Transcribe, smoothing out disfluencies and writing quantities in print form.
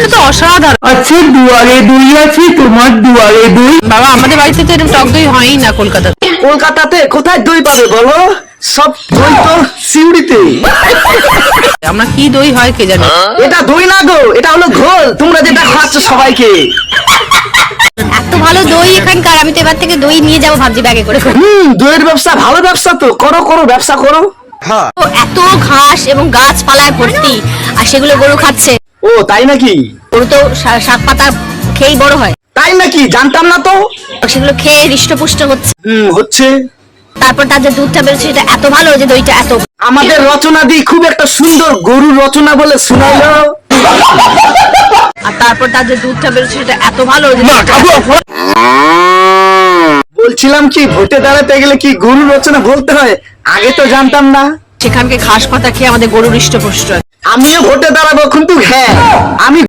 এটা তো অসাধারণ। আচ্ছা দুয়ারে দই আছে তোমার দুয়ারে দই? বাবা আমাদের বাড়িতে তো এরকম টক দই হয়ই না কলকাতাতে। কলকাতাতে কোথায় দই পাবে বলো? সব দই তো সিউড়িতে। আমরা কি দই হয় কে জানে। এটা দই না গো, এটা হলো ঘোল, তোমরা যেটা খাচ্ছ সবাইকে। এত ভালো দই এখানকার, আমি তো এবার থেকে দই নিয়ে যাবো ভাবছি ব্যাগে করে। দইয়ের ব্যবসা ভালো ব্যবসা তো, করো করো ব্যবসা করো। তো এত ঘাস এবং গাছপালায় ভর্তি, আর সেগুলো গরু খাচ্ছে। ও তাই নাকি? গরু তো শাক পাতা খেয়েই বড় হয়, তাই নাকি? জানতাম না তো। সেগুলো খেয়ে হৃষ্টপুষ্ট হচ্ছে। হচ্ছে। তারপর তার যে দুধটা বেরোচ্ছে সেটা এত ভালো যে দইটা এত। আমাদের রচনা দি খুব একটা সুন্দর গরুর রচনা বলে শোনাইলো। আর তারপর তার যে দুধটা বেরোচ্ছে সেটা এত ভালো যে বলছিলাম কি, ভোটে দাঁড়াতে গেলে কি গরুর রচনা বলতে হয়? আগে তো জানতাম না। সেখানকে ঘাস পাতা খেয়ে আমাদের গরু হৃষ্টপুষ্ট হয়। আমিও ভোটে দাঁড়াবো কিন্তু হ্যাঁ, আমি